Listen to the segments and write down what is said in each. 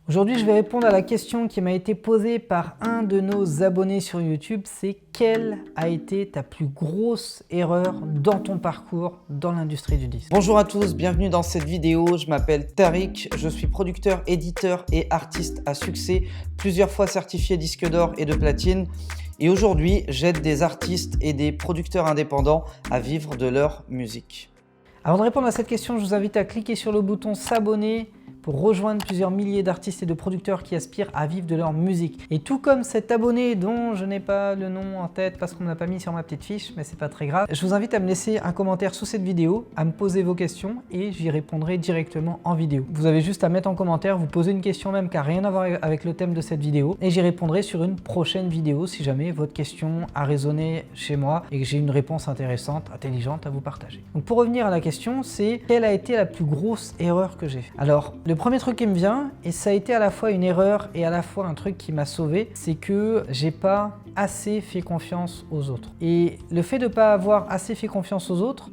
Aujourd'hui, je vais répondre à la question qui m'a été posée par un de nos abonnés sur YouTube, c'est quelle a été ta plus grosse erreur dans ton parcours dans l'industrie du disque? Bonjour à tous, bienvenue dans cette vidéo. Je m'appelle Tariq, je suis producteur, éditeur et artiste à succès, plusieurs fois certifié disque d'or et de platine. Et aujourd'hui, j'aide des artistes et des producteurs indépendants à vivre de leur musique. Avant de répondre à cette question, je vous invite à cliquer sur le bouton s'abonner pour rejoindre plusieurs milliers d'artistes et de producteurs qui aspirent à vivre de leur musique. Et tout comme cet abonné dont je n'ai pas le nom en tête parce qu'on ne l'a pas mis sur ma petite fiche, mais c'est pas très grave, je vous invite à me laisser un commentaire sous cette vidéo, à me poser vos questions et j'y répondrai directement en vidéo. Vous avez juste à mettre en commentaire, vous poser une question même qui n'a rien à voir avec le thème de cette vidéo et j'y répondrai sur une prochaine vidéo si jamais votre question a résonné chez moi et que j'ai une réponse intéressante, intelligente à vous partager. Donc pour revenir à la question, c'est quelle a été la plus grosse erreur que j'ai faite? Alors, le premier truc qui me vient, et ça a été à la fois une erreur et à la fois un truc qui m'a sauvé, c'est que j'ai pas assez fait confiance aux autres. Et le fait de ne pas avoir assez fait confiance aux autres,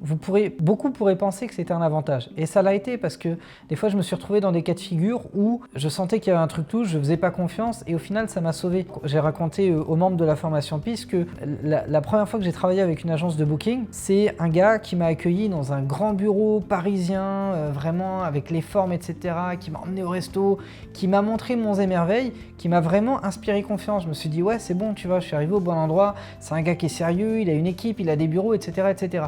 beaucoup pourraient penser que c'était un avantage. Et ça l'a été parce que des fois je me suis retrouvé dans des cas de figure où je sentais qu'il y avait un truc louche, je faisais pas confiance et au final ça m'a sauvé. J'ai raconté aux membres de la formation PIS que la première fois que j'ai travaillé avec une agence de booking, c'est un gars qui m'a accueilli dans un grand bureau parisien, vraiment avec les formes, etc., qui m'a emmené au resto, qui m'a montré monts et merveilles, qui m'a vraiment inspiré confiance. Je me suis dit ouais c'est bon, tu vois, je suis arrivé au bon endroit, c'est un gars qui est sérieux, il a une équipe, il a des bureaux, etc., etc.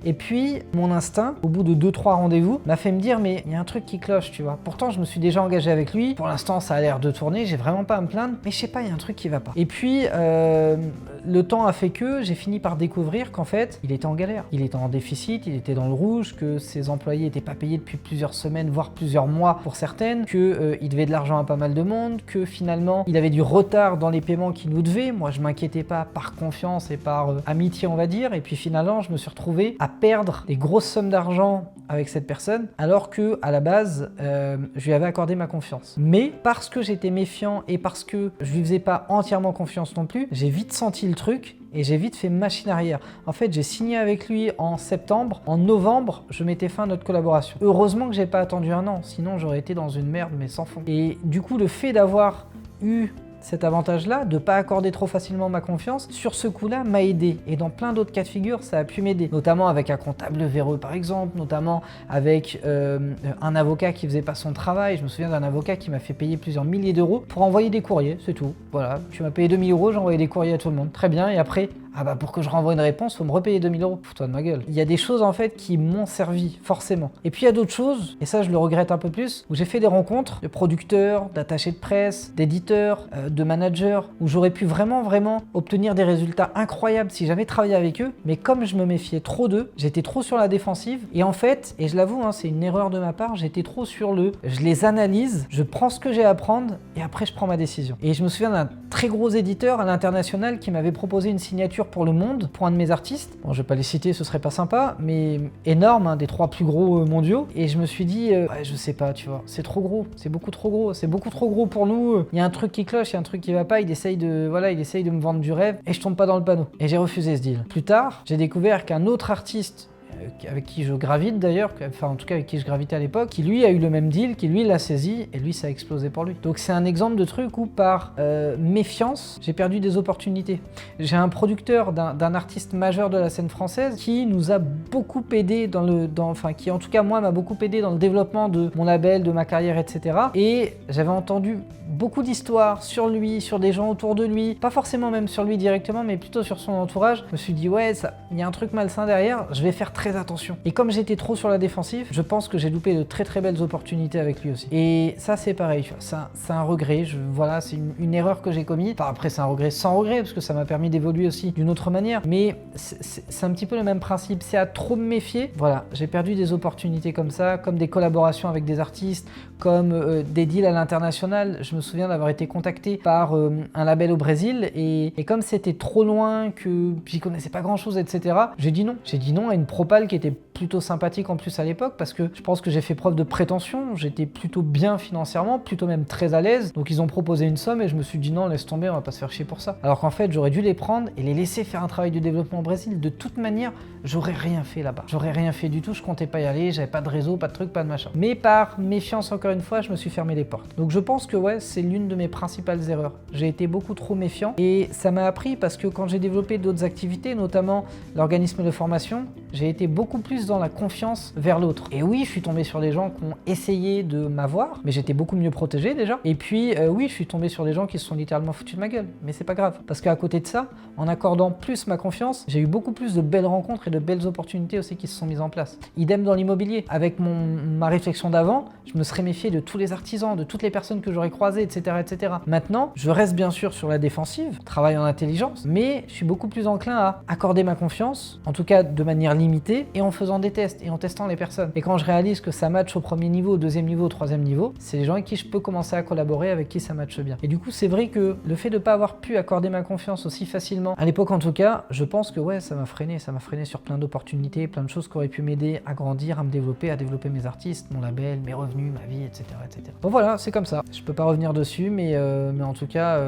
Et puis mon instinct, au bout de 2-3 rendez-vous, m'a fait me dire mais il y a un truc qui cloche, tu vois. Pourtant je me suis déjà engagé avec lui, pour l'instant ça a l'air de tourner, j'ai vraiment pas à me plaindre, mais je sais pas, il y a un truc qui va pas. Et puis le temps a fait que j'ai fini par découvrir qu'en fait il était en galère, il était en déficit, il était dans le rouge, que ses employés n'étaient pas payés depuis plusieurs semaines, voire plusieurs mois pour certaines, qu'il devait de l'argent à pas mal de monde, que finalement il avait du retard dans les paiements qu'il nous devait. Moi je m'inquiétais pas par confiance et par amitié on va dire, et puis finalement je me suis retrouvé à perdre des grosses sommes d'argent avec cette personne alors que à la base je lui avais accordé ma confiance. Mais parce que j'étais méfiant et parce que je lui faisais pas entièrement confiance non plus, j'ai vite senti le truc et j'ai vite fait machine arrière. En fait, j'ai signé avec lui en septembre. En novembre, je mettais fin à notre collaboration. Heureusement que j'ai pas attendu un an, sinon j'aurais été dans une merde mais sans fond. Et du coup, le fait d'avoir eu cet avantage-là, de ne pas accorder trop facilement ma confiance, sur ce coup-là, m'a aidé. Et dans plein d'autres cas de figure, ça a pu m'aider. Notamment avec un comptable véreux, par exemple, notamment avec un avocat qui faisait pas son travail. Je me souviens d'un avocat qui m'a fait payer plusieurs milliers d'euros pour envoyer des courriers, c'est tout. Voilà, tu m'as payé 2000 euros, j'ai envoyé des courriers à tout le monde. Très bien, et après, ah bah pour que je renvoie une réponse, faut me repayer 2000 euros. Fous-toi de ma gueule. Il y a des choses en fait qui m'ont servi, forcément. Et puis il y a d'autres choses, et ça je le regrette un peu plus, où j'ai fait des rencontres de producteurs, d'attachés de presse, d'éditeurs, de managers, où j'aurais pu vraiment obtenir des résultats incroyables si j'avais travaillé avec eux, mais comme je me méfiais trop d'eux, j'étais trop sur la défensive, et en fait, et je l'avoue, hein, c'est une erreur de ma part, j'étais trop sur je les analyse, je prends ce que j'ai à apprendre, et après je prends ma décision. Et je me souviens d'un très gros éditeur à l'international qui m'avait proposé une signature pour Le Monde, pour un de mes artistes. Bon, je vais pas les citer, ce serait pas sympa, mais énorme, hein, des 3 plus gros mondiaux. Et je me suis dit, ouais, je sais pas, tu vois, c'est trop gros, c'est beaucoup trop gros, c'est beaucoup trop gros pour nous. Il y a un truc qui cloche, il y a un truc qui va pas, il essaye de me vendre du rêve, et je tombe pas dans le panneau. Et j'ai refusé ce deal. Plus tard, j'ai découvert qu'un autre artiste, avec qui je gravite d'ailleurs, enfin en tout cas avec qui je gravitais à l'époque, qui lui a eu le même deal, qui lui l'a saisi et lui ça a explosé pour lui. Donc c'est un exemple de truc où par méfiance, j'ai perdu des opportunités. J'ai un producteur d'un artiste majeur de la scène française qui nous a beaucoup aidé qui en tout cas moi m'a beaucoup aidé dans le développement de mon label, de ma carrière, etc. Et j'avais entendu beaucoup d'histoires sur lui, sur des gens autour de lui, pas forcément même sur lui directement, mais plutôt sur son entourage. Je me suis dit ouais, il y a un truc malsain derrière, je vais faire très attention. Et comme j'étais trop sur la défensive, je pense que j'ai loupé de très très belles opportunités avec lui aussi. Et ça c'est pareil, tu vois, c'est un regret, voilà, c'est une erreur que j'ai commise. Enfin après c'est un regret sans regret, parce que ça m'a permis d'évoluer aussi d'une autre manière, mais c'est un petit peu le même principe, c'est à trop me méfier. Voilà, j'ai perdu des opportunités comme ça, comme des collaborations avec des artistes, comme des deals à l'international. Je me souviens d'avoir été contacté par un label au Brésil et comme c'était trop loin, que j'y connaissais pas grand chose, etc., j'ai dit non à une propale propale qui était plutôt sympathique en plus à l'époque parce que je pense que j'ai fait preuve de prétention, j'étais plutôt bien financièrement, plutôt même très à l'aise. Donc ils ont proposé une somme et je me suis dit non, laisse tomber, on va pas se faire chier pour ça. Alors qu'en fait, j'aurais dû les prendre et les laisser faire un travail de développement au Brésil. De toute manière, j'aurais rien fait là-bas. J'aurais rien fait du tout, je comptais pas y aller, j'avais pas de réseau, pas de truc, pas de machin. Mais par méfiance, encore une fois, je me suis fermé les portes. Donc je pense que ouais, c'est l'une de mes principales erreurs. J'ai été beaucoup trop méfiant et ça m'a appris parce que quand j'ai développé d'autres activités, notamment l'organisme de formation, j'ai été beaucoup plus dans la confiance vers l'autre. Et oui, je suis tombé sur des gens qui ont essayé de m'avoir, mais j'étais beaucoup mieux protégé déjà. Et puis oui, je suis tombé sur des gens qui se sont littéralement foutus de ma gueule. Mais c'est pas grave, parce qu'à côté de ça, en accordant plus ma confiance, j'ai eu beaucoup plus de belles rencontres et de belles opportunités aussi qui se sont mises en place. Idem dans l'immobilier. Avec ma réflexion d'avant, je me serais méfié de tous les artisans, de toutes les personnes que j'aurais croisées, etc., etc. Maintenant, je reste bien sûr sur la défensive, travaille en intelligence, mais je suis beaucoup plus enclin à accorder ma confiance, en tout cas de manière limitée, et en faisant des tests et en testant les personnes. Et quand je réalise que ça match au premier niveau, au deuxième niveau, au troisième niveau, c'est les gens avec qui je peux commencer à collaborer, avec qui ça matche bien. Et du coup, c'est vrai que le fait de ne pas avoir pu accorder ma confiance aussi facilement, à l'époque en tout cas, je pense que ouais, ça m'a freiné sur plein d'opportunités, plein de choses qui auraient pu m'aider à grandir, à me développer, à développer mes artistes, mon label, mes revenus, ma vie, etc., etc. Bon voilà, c'est comme ça. Je peux pas revenir dessus, mais en tout cas,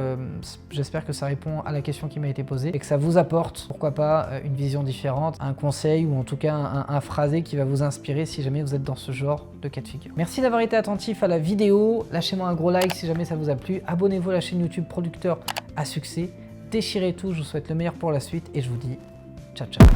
j'espère que ça répond à la question qui m'a été posée et que ça vous apporte, pourquoi pas, une vision différente, un conseil ou en tout cas un phrasé qui va vous inspirer si jamais vous êtes dans ce genre de cas de figure. Merci d'avoir été attentif à la vidéo. Lâchez-moi un gros like si jamais ça vous a plu. Abonnez-vous à la chaîne YouTube Producteur à succès. Déchirez tout, je vous souhaite le meilleur pour la suite et je vous dis ciao ciao.